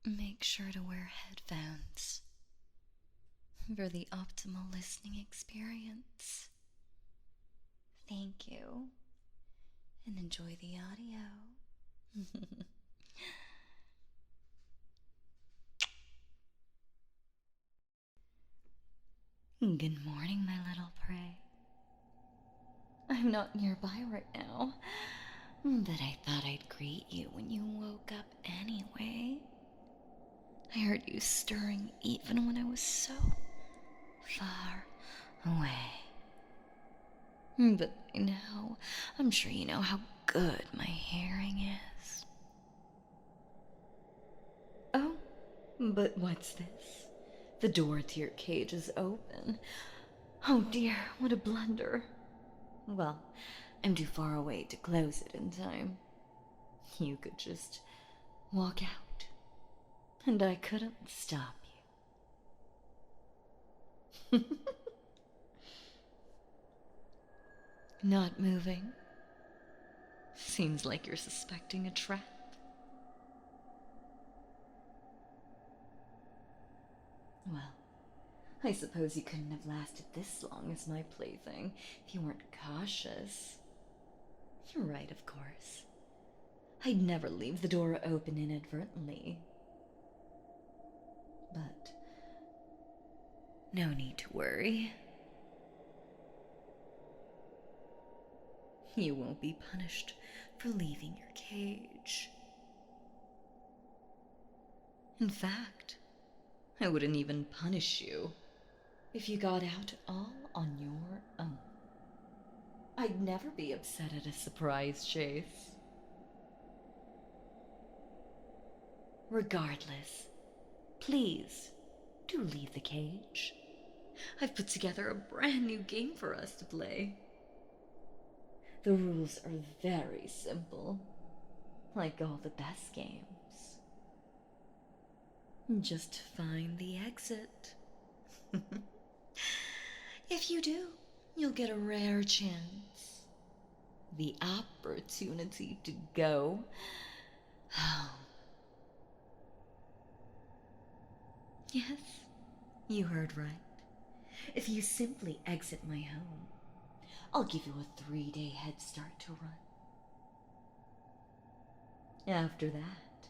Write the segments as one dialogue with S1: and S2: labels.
S1: make sure to wear headphones for the optimal listening experience. Thank you, and enjoy the audio. Good morning, my little prey. I'm not nearby right now, but I thought I'd greet you when you woke up anyway. I heard you stirring even when I was so far away. But by now, I'm sure you know how good my hearing is. Oh, but what's this? The door to your cage is open. Oh dear, what a blunder. Well, I'm too far away to close it in time. You could just walk out, and I couldn't stop you. Not moving? Seems like you're suspecting a trap. Well, I suppose you couldn't have lasted this long as my plaything if you weren't cautious. You're right, of course. I'd never leave the door open inadvertently. But no need to worry. You won't be punished for leaving your cage. In fact, I wouldn't even punish you if you got out all on your own. I'd never be upset at a surprise chase. Regardless, please do leave the cage. I've put together a brand new game for us to play. The rules are very simple, like all the best games. Just find the exit. If you do, you'll get a rare chance. The opportunity to go home. Yes, you heard right. If you simply exit my home, I'll give you a 3-day head start to run. After that,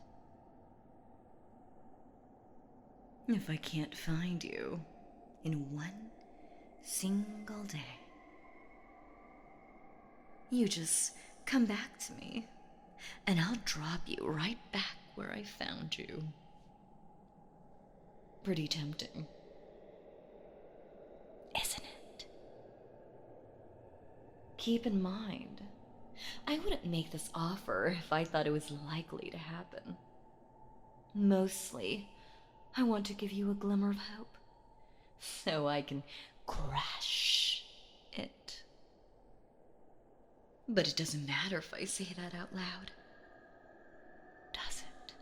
S1: if I can't find you in one single day, you just come back to me, and I'll drop you right back where I found you. Pretty tempting, isn't it? Keep in mind, I wouldn't make this offer if I thought it was likely to happen. Mostly, I want to give you a glimmer of hope, so I can crash it. But it doesn't matter if I say that out loud, does it?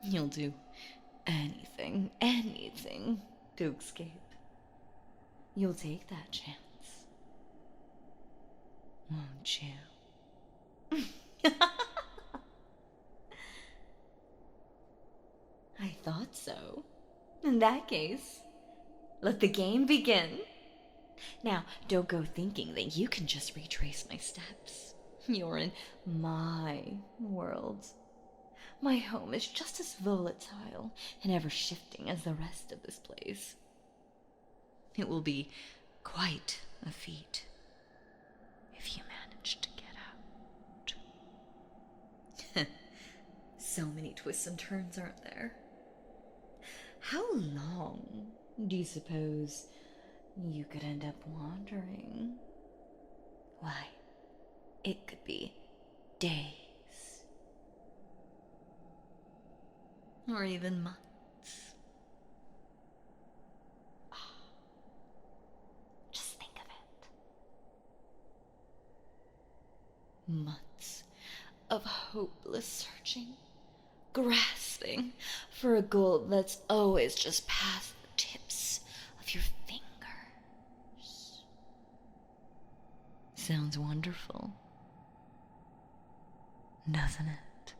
S1: You'll do anything to escape. You'll take that chance, won't you? I thought so. In that case, let the game begin. Now, don't go thinking that you can just retrace my steps. You're in my world. My home is just as volatile and ever-shifting as the rest of this place. It will be quite a feat if you manage to get out. So many twists and turns, aren't there? How long do you suppose you could end up wandering? Why, it could be days. Or even months. Just think of it. Months of hopeless searching, grasping for a goal that's always just past the tips of your fingers. Sounds wonderful, doesn't it?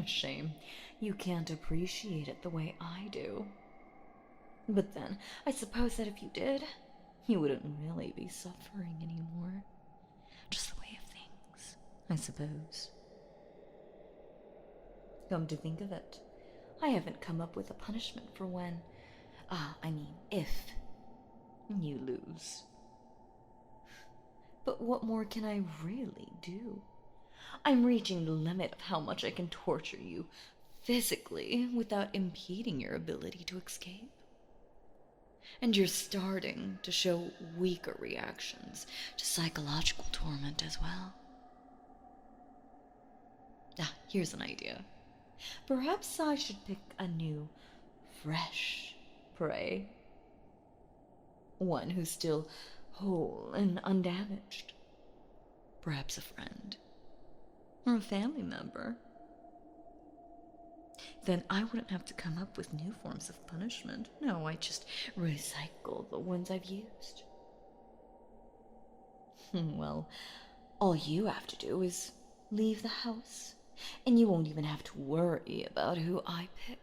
S1: Shame. You can't appreciate it the way I do. But then, I suppose that if you did, you wouldn't really be suffering anymore. Just the way of things, I suppose. Come to think of it, I haven't come up with a punishment for when, if you lose. But what more can I really do? I'm reaching the limit of how much I can torture you physically without impeding your ability to escape. And you're starting to show weaker reactions to psychological torment as well. Here's an idea. Perhaps I should pick a new, fresh prey. One who's still whole and undamaged. Perhaps a friend. Or a family member. Then I wouldn't have to come up with new forms of punishment. No, I just recycle the ones I've used. Well, all you have to do is leave the house, and you won't even have to worry about who I pick.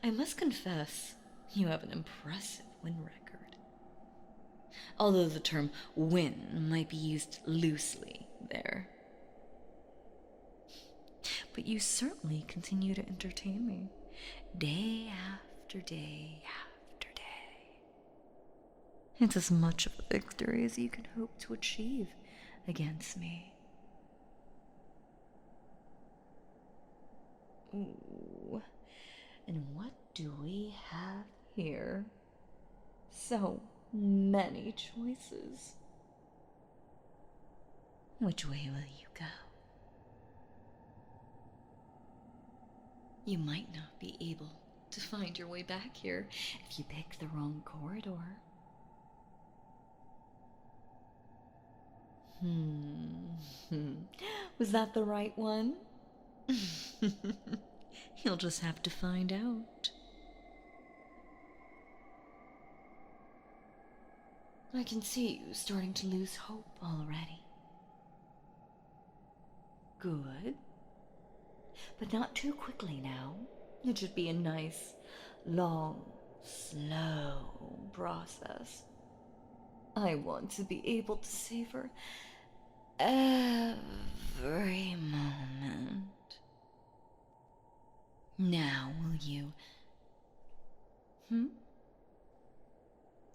S1: I must confess, you have an impressive win record. Although the term win might be used loosely there. But you certainly continue to entertain me, day after day after day. It's as much of a victory as you can hope to achieve against me. Ooh, and what do we have here? So many choices. Which way will you go? You might not be able to find your way back here if you pick the wrong corridor. Was that the right one? You'll just have to find out. I can see you starting to lose hope already. Good. But not too quickly now. It should be a nice, long, slow process. I want to be able to savor every moment. Now, will you?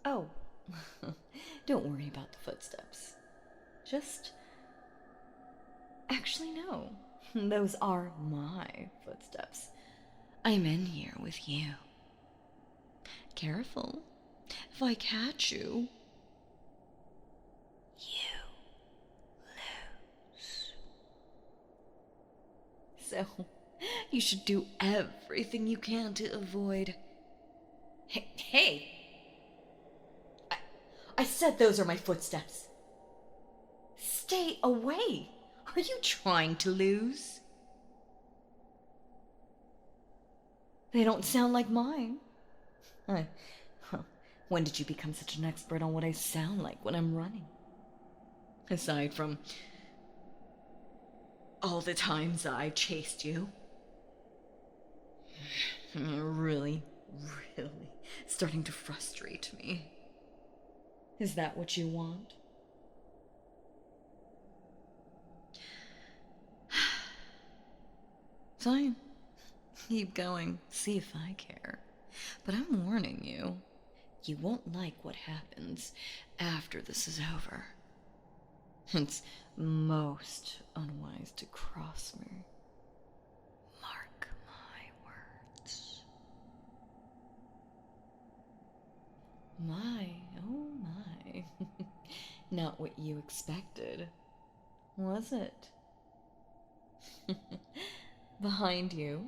S1: Oh, don't worry about the footsteps. Actually, no. Those are my footsteps. I'm in here with you. Careful. If I catch you, you lose. So, you should do everything you can to avoid... Hey! I said those are my footsteps. Stay away! Are you trying to lose? They don't sound like mine. When did you become such an expert on what I sound like when I'm running? Aside from all the times I've chased you. You're really starting to frustrate me. Is that what you want? Fine. Keep going. See if I care. But I'm warning you. You won't like what happens after this is over. It's most unwise to cross me. Mark my words. My, oh my. Not what you expected, was it? Behind you.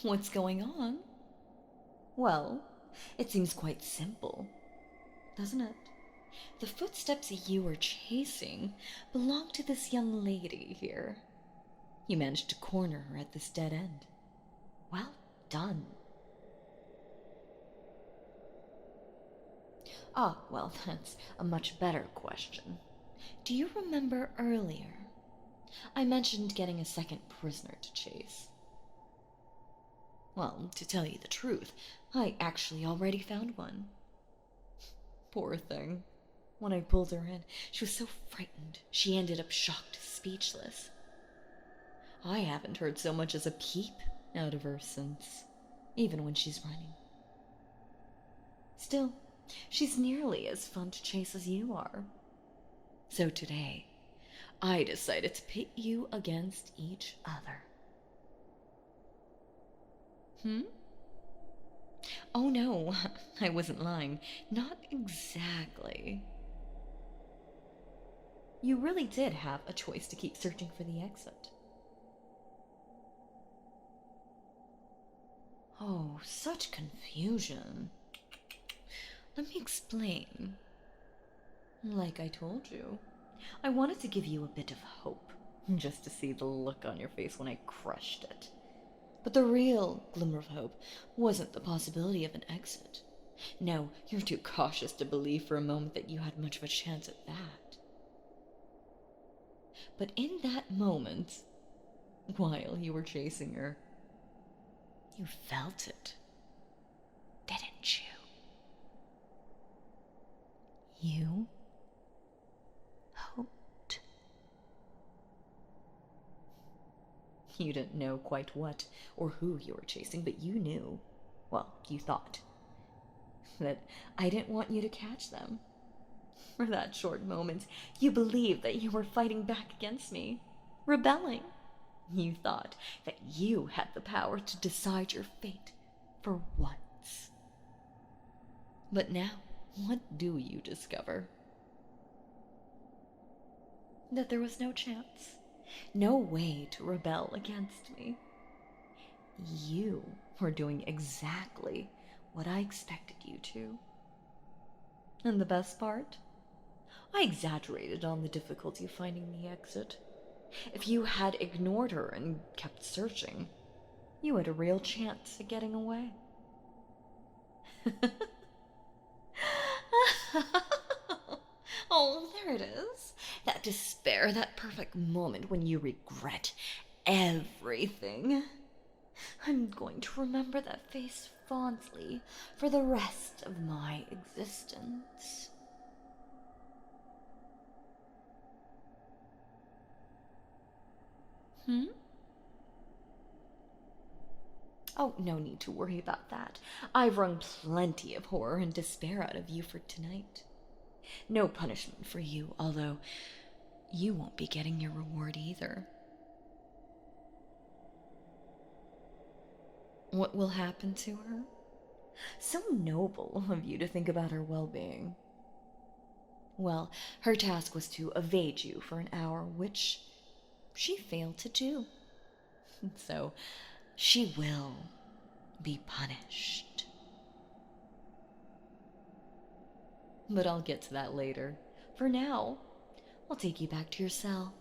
S1: What's going on? Well, it seems quite simple, doesn't it? The footsteps you were chasing belong to this young lady here. You managed to corner her at this dead end. Well done. Well, that's a much better question. Do you remember earlier I mentioned getting a second prisoner to chase? Well, to tell you the truth, I actually already found one. Poor thing. When I pulled her in, she was so frightened, she ended up shocked, speechless. I haven't heard so much as a peep out of her since, even when she's running. Still, she's nearly as fun to chase as you are. So today, I decided to pit you against each other. Oh no, I wasn't lying. Not exactly. You really did have a choice to keep searching for the exit. Oh, such confusion. Let me explain. Like I told you, I wanted to give you a bit of hope, just to see the look on your face when I crushed it. But the real glimmer of hope wasn't the possibility of an exit. No, you're too cautious to believe for a moment that you had much of a chance at that. But in that moment, while you were chasing her, you felt it, didn't you? You hoped. You didn't know quite what or who you were chasing, but you knew, well, you thought, that I didn't want you to catch them. For that short moment, you believed that you were fighting back against me, rebelling. You thought that you had the power to decide your fate for once. But now, what do you discover? That there was no chance, no way to rebel against me. You were doing exactly what I expected you to. And the best part? I exaggerated on the difficulty of finding the exit. If you had ignored her and kept searching, you had a real chance at getting away. Oh, there it is. That despair, that perfect moment when you regret everything. I'm going to remember that face fondly for the rest of my existence. Oh, no need to worry about that. I've wrung plenty of horror and despair out of you for tonight. No punishment for you, although you won't be getting your reward either. What will happen to her? So noble of you to think about her well-being. Well, her task was to evade you for an hour, which she failed to do. So, she will be punished. But I'll get to that later. For now, I'll take you back to your cell.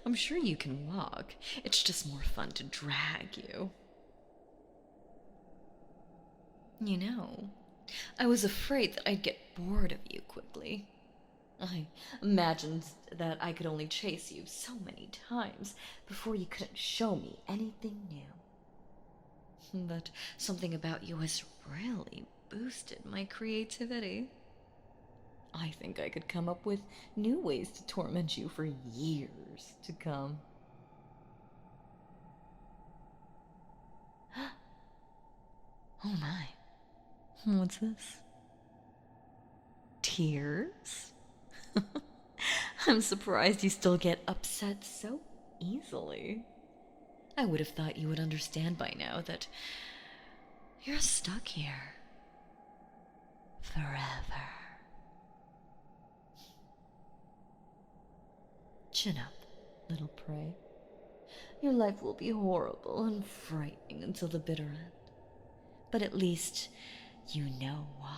S1: I'm sure you can walk. It's just more fun to drag you. You know, I was afraid that I'd get bored of you quickly. I imagined that I could only chase you so many times before you couldn't show me anything new. But something about you has really boosted my creativity. I think I could come up with new ways to torment you for years to come. Oh my. What's this? Tears? I'm surprised you still get upset so easily. I would have thought you would understand by now that you're stuck here forever. Chin up, little prey. Your life will be horrible and frightening until the bitter end. But at least you know why.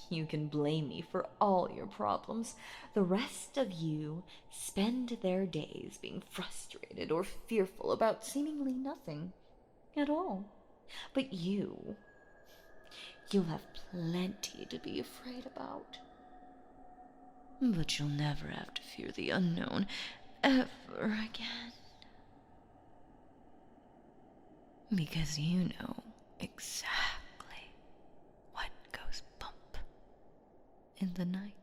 S1: You can blame me for all your problems. The rest of you spend their days being frustrated or fearful about seemingly nothing at all. But you'll have plenty to be afraid about. But you'll never have to fear the unknown ever again. Because you know exactly what goes bump in the night.